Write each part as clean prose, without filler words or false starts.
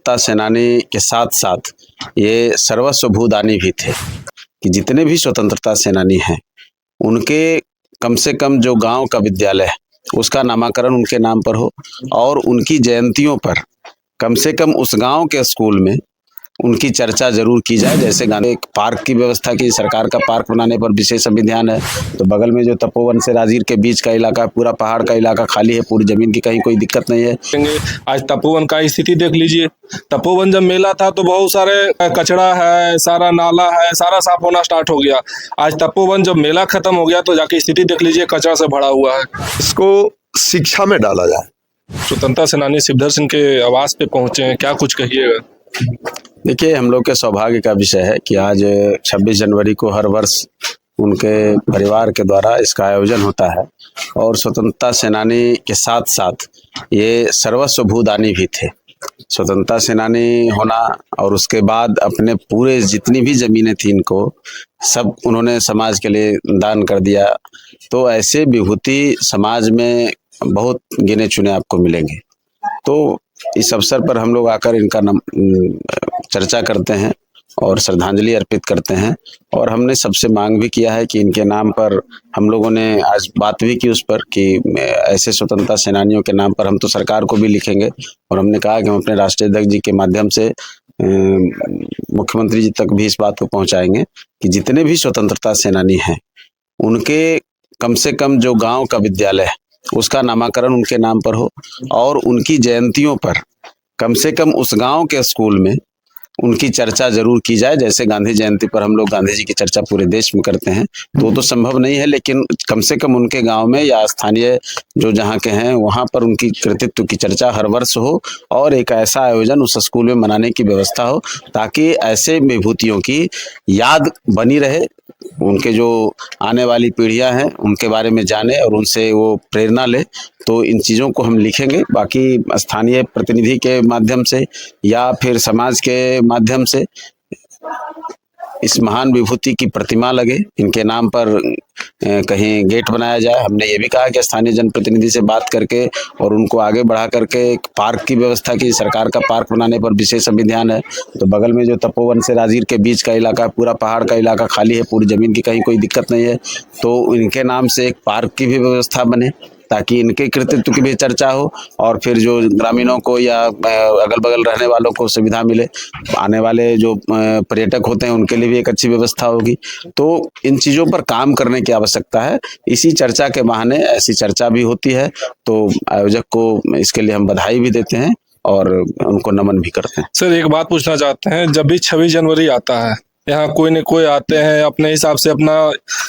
स्वतंत्रता सेनानी के साथ साथ ये सर्वस्व भूदानी भी थे कि जितने भी स्वतंत्रता सेनानी हैं उनके कम से कम जो गांव का विद्यालय है उसका नामकरण उनके नाम पर हो और उनकी जयंतियों पर कम से कम उस गांव के स्कूल में उनकी चर्चा जरूर की जाए। जैसे गांधी एक पार्क की व्यवस्था की, सरकार का पार्क बनाने पर विशेष अभी ध्यान है। तो बगल में जो तपोवन से राजगीर के बीच का इलाका, पूरा पहाड़ का इलाका खाली है, पूरी जमीन की कहीं कोई दिक्कत नहीं है। आज तपोवन का स्थिति देख लीजिए। तपोवन जब मेला था तो बहुत सारे कचरा है, सारा नाला है, सारा साफ होना स्टार्ट हो गया। आज तपोवन जब मेला खत्म हो गया तो जाके स्थिति देख लीजिए, कचरा से भरा हुआ है। इसको शिक्षा में डाला जाए। स्वतंत्रता सेनानी शिवधर सिंह के आवास पे पहुंचे हैं, क्या कुछ कहिएगा? देखिए, हम लोग के सौभाग्य का विषय है कि आज 26 जनवरी को हर वर्ष उनके परिवार के द्वारा इसका आयोजन होता है और स्वतंत्रता सेनानी के साथ साथ ये सर्वस्व भूदानी भी थे। स्वतंत्रता सेनानी होना और उसके बाद अपने पूरे जितनी भी जमीनें थी इनको सब उन्होंने समाज के लिए दान कर दिया। तो ऐसे विभूति समाज में बहुत गिने चुने आपको मिलेंगे। तो इस अवसर पर हम लोग आकर इनका चर्चा करते हैं और श्रद्धांजलि अर्पित करते हैं। और हमने सबसे मांग भी किया है कि इनके नाम पर हम लोगों ने आज बात भी की उस पर कि ऐसे स्वतंत्रता सेनानियों के नाम पर हम तो सरकार को भी लिखेंगे और हमने कहा कि हम अपने राष्ट्रीय अध्यक्ष जी के माध्यम से मुख्यमंत्री जी तक भी इस बात को पहुंचाएंगे कि जितने भी स्वतंत्रता सेनानी हैं उनके कम से कम जो गांव का विद्यालय है उसका नामकरण उनके नाम पर हो और उनकी जयंतियों पर कम से कम उस गांव के स्कूल में उनकी चर्चा जरूर की जाए। जैसे गांधी जयंती पर हम लोग गांधी जी की चर्चा पूरे देश में करते हैं तो संभव नहीं है, लेकिन कम से कम उनके गांव में या स्थानीय जो जहां के हैं वहां पर उनकी कृतित्व की चर्चा हर वर्ष हो और एक ऐसा आयोजन उस स्कूल में मनाने की व्यवस्था हो ताकि ऐसे विभूतियों की याद बनी रहे, उनके जो आने वाली पीढ़ियां हैं उनके बारे में जाने और उनसे वो प्रेरणा ले। तो इन चीज़ों को हम लिखेंगे, बाकी स्थानीय प्रतिनिधि के माध्यम से या फिर समाज के माध्यम से इस महान विभूति की प्रतिमा लगे, इनके नाम पर कहीं गेट बनाया जाए। हमने ये भी कहा कि स्थानीय जनप्रतिनिधि से बात करके और उनको आगे बढ़ा करके एक पार्क की व्यवस्था की, सरकार का पार्क बनाने पर विशेष अभी ध्यान है। तो बगल में जो तपोवन से राजगीर के बीच का इलाका, पूरा पहाड़ का इलाका खाली है, पूरी जमीन की कहीं कोई दिक्कत नहीं है। तो इनके नाम से एक पार्क की भी व्यवस्था बने ताकि इनके कृतित्व की भी चर्चा हो और फिर जो ग्रामीणों को या अगल बगल रहने वालों को सुविधा मिले। आने वाले जो पर्यटक होते हैं उनके लिए भी एक अच्छी व्यवस्था होगी। तो इन चीज़ों पर काम करने की आवश्यकता है। इसी चर्चा के बहाने ऐसी चर्चा भी होती है। तो आयोजक को इसके लिए हम बधाई भी देते हैं और उनको नमन भी करते हैं। सर, एक बात पूछना चाहते हैं, जब भी 26 जनवरी आता है यहाँ कोई न कोई आते हैं, अपने हिसाब से अपना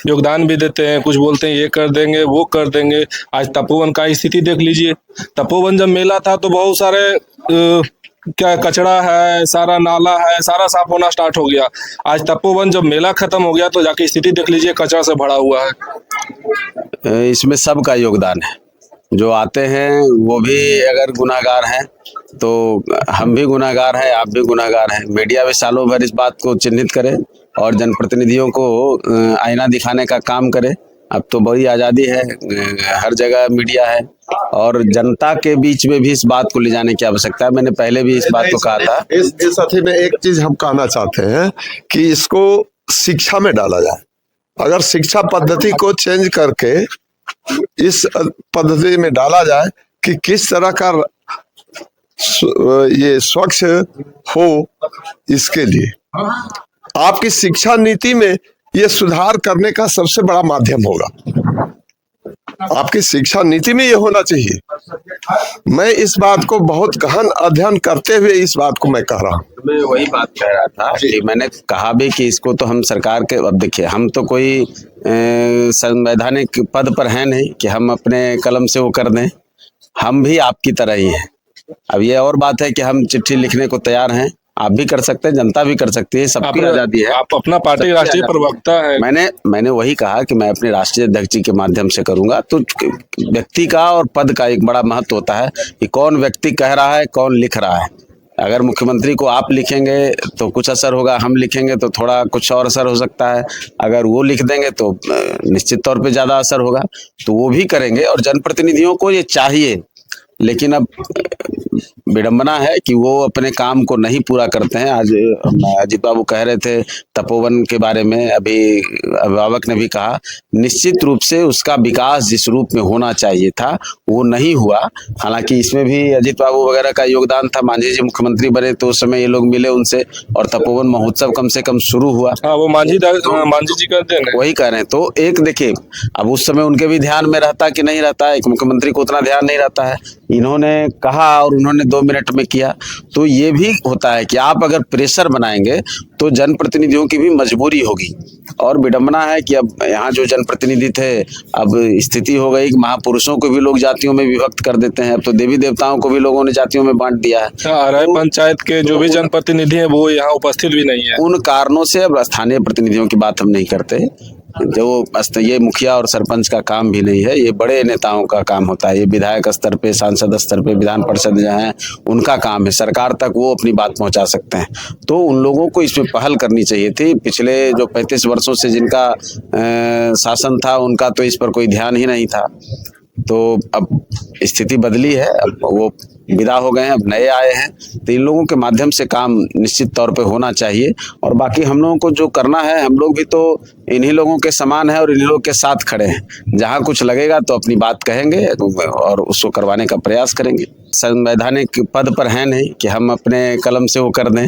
योगदान भी देते हैं, कुछ बोलते हैं ये कर देंगे वो कर देंगे। आज तपोवन का स्थिति देख लीजिए। तपोवन जब मेला था तो बहुत सारे क्या कचरा है, सारा नाला है, सारा साफ होना स्टार्ट हो गया। आज तपोवन जब मेला खत्म हो गया तो जाके स्थिति देख लीजिए, कचरा से भरा हुआ है। इसमें सबका योगदान है, जो आते हैं वो भी अगर गुनाहगार हैं तो हम भी गुनाहगार हैं, आप भी गुनाहगार हैं। मीडिया भी सालों भर इस बात को चिन्हित करे और जनप्रतिनिधियों को आईना दिखाने का काम करे। अब तो बड़ी आज़ादी है, हर जगह मीडिया है और जनता के बीच में भी इस बात को ले जाने की आवश्यकता है। मैंने पहले भी इस बात को कहा था। इस साथी में एक चीज हम कहना चाहते हैं कि इसको शिक्षा में डाला जाए। अगर शिक्षा पद्धति को चेंज करके इस पद्धति में डाला जाए कि किस तरह का ये स्वच्छ हो, इसके लिए आपकी शिक्षा नीति में ये सुधार करने का सबसे बड़ा माध्यम होगा। आपकी शिक्षा नीति में ये होना चाहिए। मैं इस बात को बहुत गहन अध्ययन करते हुए इस बात को मैं कह रहा हूँ। मैं वही बात कह रहा था कि मैंने कहा भी कि इसको तो हम सरकार के, अब देखिए हम तो कोई संवैधानिक पद पर हैं नहीं कि हम अपने कलम से वो कर दें। हम भी आपकी तरह ही हैं। अब ये और बात है कि हम चिट्ठी लिखने को तैयार हैं, आप भी कर सकते हैं, जनता भी कर सकती है, सबकी आजादी है। आप अपना पार्टी राष्ट्रीय प्रवक्ता है। मैंने वही कहा कि मैं अपने राष्ट्रीय अध्यक्ष जी के माध्यम से करूंगा। तो व्यक्ति का और पद का एक बड़ा महत्व होता है कि कौन व्यक्ति कह रहा है, कौन लिख रहा है। अगर मुख्यमंत्री को आप लिखेंगे तो कुछ असर होगा, हम लिखेंगे तो थोड़ा कुछ और असर हो सकता है, अगर वो लिख देंगे तो निश्चित तौर पे ज़्यादा असर होगा। तो वो भी करेंगे और जनप्रतिनिधियों को ये चाहिए। लेकिन अब विडंबना है कि वो अपने काम को नहीं पूरा करते हैं। आज अजीत बाबू कह रहे थे तपोवन के बारे में, अभी अभिभावक ने भी कहा, निश्चित रूप से उसका विकास जिस रूप में होना चाहिए था वो नहीं हुआ। हालांकि इसमें भी अजीत बाबू वगैरह का योगदान था। मांझी जी मुख्यमंत्री बने तो उस समय ये लोग मिले उनसे और तपोवन महोत्सव कम से कम शुरू हुआ। हाँ, वो मांझी जी करते हैं। वही कह रहे हैं। तो एक देखिए, अब उस समय उनके भी ध्यान में रहता कि नहीं रहता है, एक मुख्यमंत्री को उतना ध्यान नहीं रहता है। इन्होंने कहा और उन्होंने 2 मिनट में किया। तो ये भी होता है कि आप अगर प्रेशर बनाएंगे तो जनप्रतिनिधियों की भी मजबूरी होगी। और विडंबना है कि अब यहाँ जो जनप्रतिनिधि थे, अब स्थिति हो गई कि महापुरुषों को भी लोग जातियों में विभक्त कर देते हैं। अब तो देवी देवताओं को भी लोगों ने जातियों में बांट दिया है। राय पंचायत के जो भी जनप्रतिनिधि हैं वो यहाँ उपस्थित भी नहीं है। उन कारणों से अब स्थानीय प्रतिनिधियों की बात हम नहीं करते। जो ये मुखिया और सरपंच का काम भी नहीं है, ये बड़े नेताओं का काम होता है। ये विधायक स्तर पे, सांसद स्तर पे, विधान परिषद जो है उनका काम है। सरकार तक वो अपनी बात पहुंचा सकते हैं। तो उन लोगों को इसमें पहल करनी चाहिए थी। पिछले जो 35 वर्षों से जिनका शासन था उनका तो इस पर कोई ध्यान ही नहीं था। तो अब स्थिति बदली है, अब वो विदा हो गए हैं, अब नए आए हैं। तो इन लोगों के माध्यम से काम निश्चित तौर पे होना चाहिए। और बाकी हम लोगों को जो करना है, हम लोग भी तो इन्हीं लोगों के समान है और इन्हीं लोगों के साथ खड़े हैं। जहाँ कुछ लगेगा तो अपनी बात कहेंगे और उसको करवाने का प्रयास करेंगे। संवैधानिक पद पर है नहीं कि हम अपने कलम से वो कर दें।